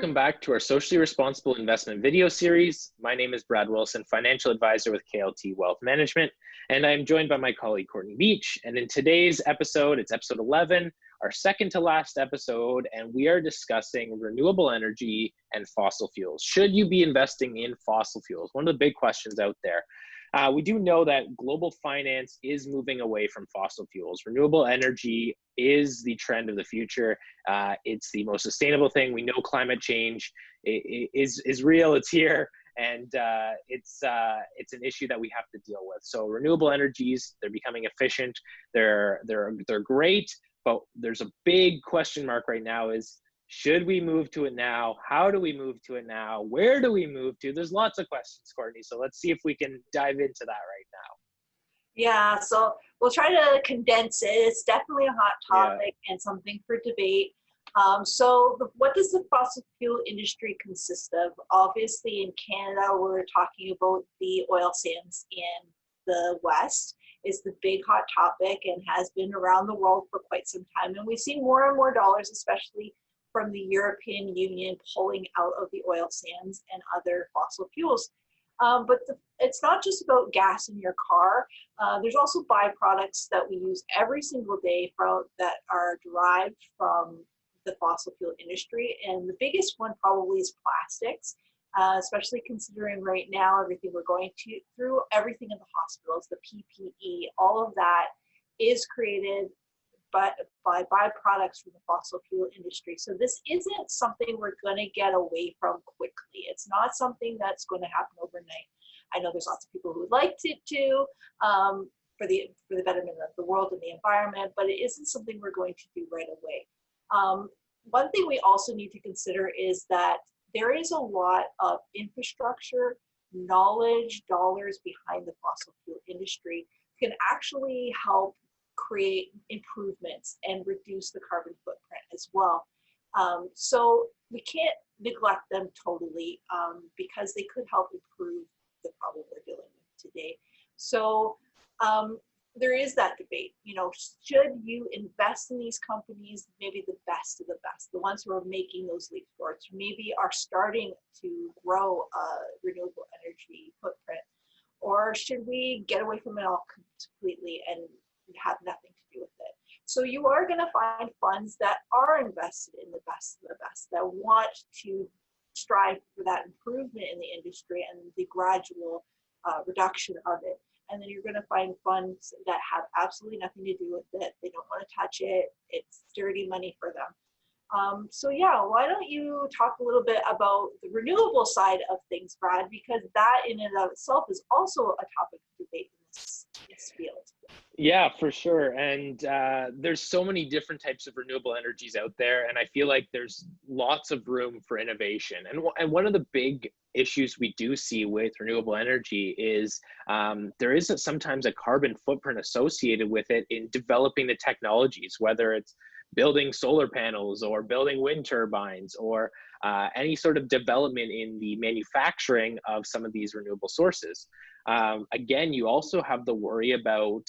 welcome back to our socially responsible investment video series. My name is Brad Wilson, financial advisor with KLT Wealth Management, and I'm joined by my colleague Courtney Beach. And in today's episode, it's episode 11, our second to last episode, and we are discussing renewable energy and fossil fuels. Should you be investing in fossil fuels? One of the big questions out there. We do know that global finance is moving away from fossil fuels. Renewable energy is the trend of the future. It's the most sustainable thing. We know climate change is real, it's here, and it's an issue that we have to deal with. So renewable energies, they're becoming efficient, they're great, but there's a big question mark right now is, should we move to it now? How do we move to it now? Where do we move to? There's lots of questions, Courtney. So let's see if we can dive into that right now. Yeah, so we'll try to condense it. It's definitely a hot topic and something for debate. What does the fossil fuel industry consist of? Obviously, in Canada, we're talking about the oil sands in the West is the big hot topic and has been around the world for quite some time. And we've seen more and more dollars, especially from the European Union, pulling out of the oil sands and other fossil fuels. It's not just about gas in your car. There's also byproducts that we use every single day that are derived from the fossil fuel industry. And the biggest one probably is plastics, especially considering right now everything we're going through, everything in the hospitals, the PPE, all of that is created by byproducts from the fossil fuel industry. So this isn't something we're going to get away from quickly. It's not something that's going to happen overnight. I know there's lots of people who would like it to for the betterment of the world and the environment, but it isn't something we're going to do right away. One thing we also need to consider is that there is a lot of infrastructure, knowledge, dollars behind the fossil fuel industry can actually help create improvements and reduce the carbon footprint as well. So we can't neglect them totally because they could help improve the problem we're dealing with today. So there is that debate, should you invest in these companies, maybe the best of the best, the ones who are making those leaps forward, maybe are starting to grow a renewable energy footprint, or should we get away from it all completely and have nothing to do with it? So you are going to find funds that are invested in the best of the best, that want to strive for that improvement in the industry and the gradual reduction of it. And then you're going to find funds that have absolutely nothing to do with it. They don't want to touch it. It's dirty money for them. Why don't you talk a little bit about the renewable side of things, Brad, because that in and of itself is also a topic of debate in this field. Yeah, for sure. And there's so many different types of renewable energies out there, and I feel like there's lots of room for innovation. And one of the big issues we do see with renewable energy is there is sometimes a carbon footprint associated with it in developing the technologies, whether it's building solar panels or building wind turbines or any sort of development in the manufacturing of some of these renewable sources. Again, you also have the worry about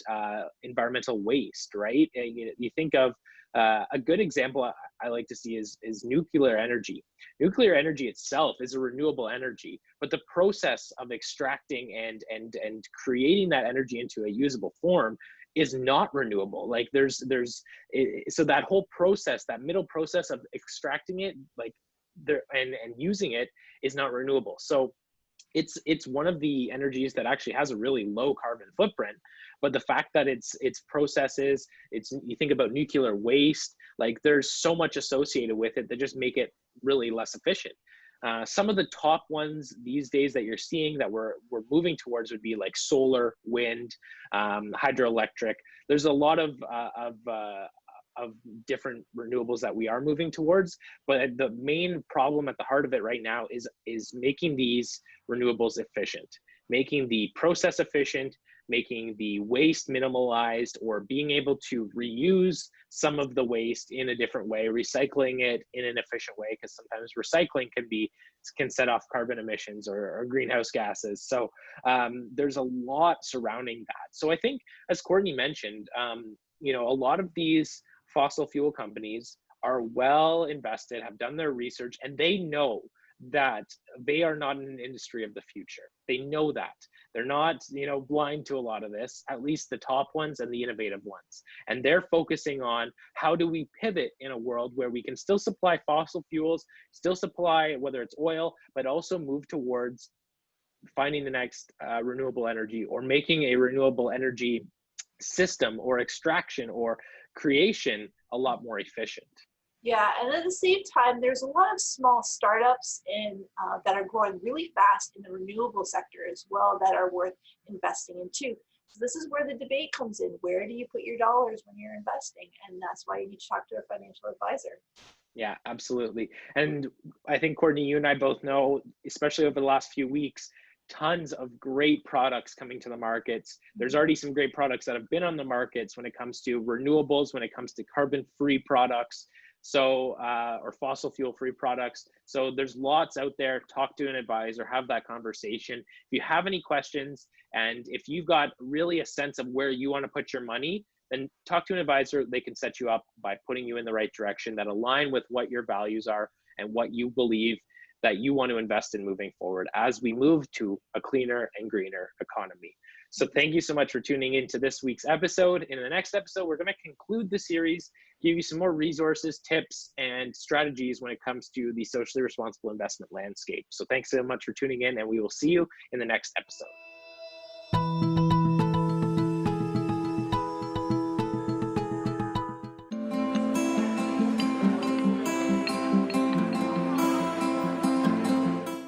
environmental waste, right? You think of a good example I like to see is nuclear energy. Nuclear energy itself is a renewable energy, but the process of extracting and creating that energy into a usable form is not renewable. Like so that whole process, that middle process of extracting it, and using it is not renewable. So it's one of the energies that actually has a really low carbon footprint, but the fact that its processes, you think about nuclear waste, like there's so much associated with it that just make it really less efficient. Some of the top ones these days that you're seeing that we're moving towards would be like solar, wind, hydroelectric. There's a lot of different renewables that we are moving towards, but the main problem at the heart of it right now is making these renewables efficient, making the process efficient, making the waste minimalized, or being able to reuse some of the waste in a different way, recycling it in an efficient way, because sometimes recycling can set off carbon emissions or greenhouse gases. So there's a lot surrounding that. So I think, as Courtney mentioned, a lot of these fossil fuel companies are well invested, have done their research, and they know that they are not in an industry of the future. They know that. They're not, blind to a lot of this, at least the top ones and the innovative ones. And they're focusing on how do we pivot in a world where we can still supply fossil fuels, still supply whether it's oil, but also move towards finding the next renewable energy, or making a renewable energy system or extraction or creation a lot more efficient. Yeah, and at the same time, there's a lot of small startups that are growing really fast in the renewable sector as well that are worth investing in too. So this is where the debate comes in. Where do you put your dollars when you're investing? And that's why you need to talk to a financial advisor. Yeah, absolutely. And I think, Courtney, you and I both know, especially over the last few weeks, tons of great products coming to the markets. There's already some great products that have been on the markets when it comes to renewables, when it comes to carbon-free products, or fossil fuel-free products. So there's lots out there. Talk to an advisor, have that conversation. If you have any questions, and if you've got really a sense of where you want to put your money, then talk to an advisor. They can set you up by putting you in the right direction that align with what your values are and what you believe that you want to invest in moving forward as we move to a cleaner and greener economy. So thank you so much for tuning into this week's episode. In the next episode, we're going to conclude the series, give you some more resources, tips, and strategies when it comes to the socially responsible investment landscape. So thanks so much for tuning in, and we will see you in the next episode.